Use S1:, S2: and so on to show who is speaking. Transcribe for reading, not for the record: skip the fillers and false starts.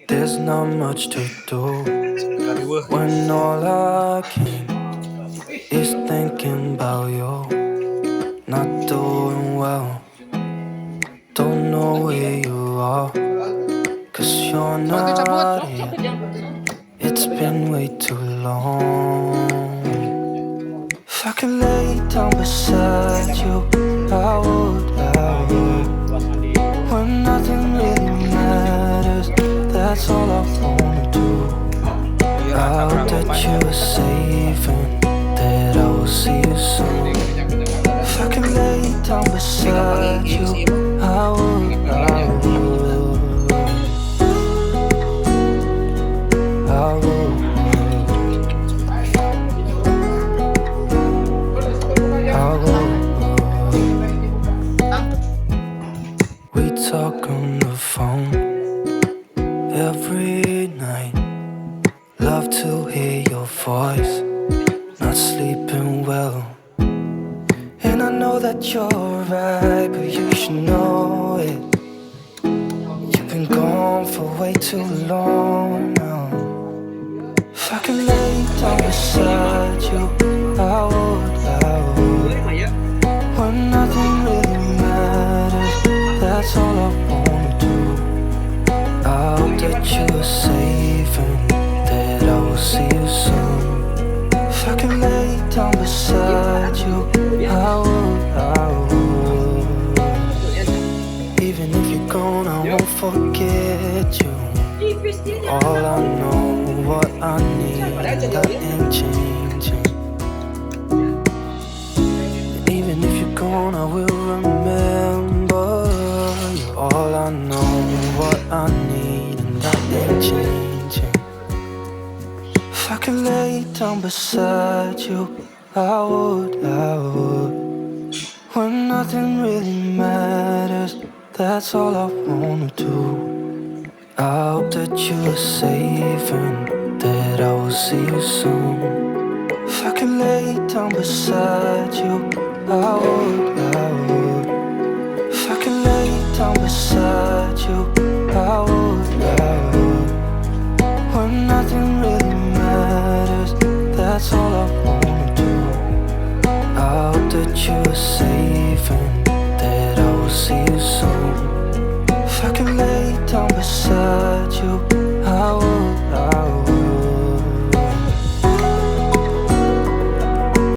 S1: There's not much to do when all I can is thinking about you. Not doing well, don't know where you are, 'cause you're not here. It's been way too long. If I could lay down beside you, I would. When nothing really matters, that's all I wanna do. I hope that you are safe and that I will see you soon. If I could lay down beside you, I would. I would. We talk on the phone every night. Love to hear your voice. Not sleeping well, and I know that you're right, but you should know it. You've been gone for way too long now. If I could lay down beside you, I would. When nothing really matters, that's all I wanna do. I hope that you are safe and that I will see you soon. If I can lay down beside you, I would. Even if you're gone, I won't forget you. All I know, what I need, that ain't changing. Even if you're gone, I will remember you. All I know, what I need, and that ain't changing. If I could lay down beside you, I would. When nothing really matters, that's all I wanna do. I hope that you are safe and that I will see you soon. If I could lay down beside you, I would. If I could lay down beside you, I would. When nothing really matters, that's all I wanna do. I hope that you are safe.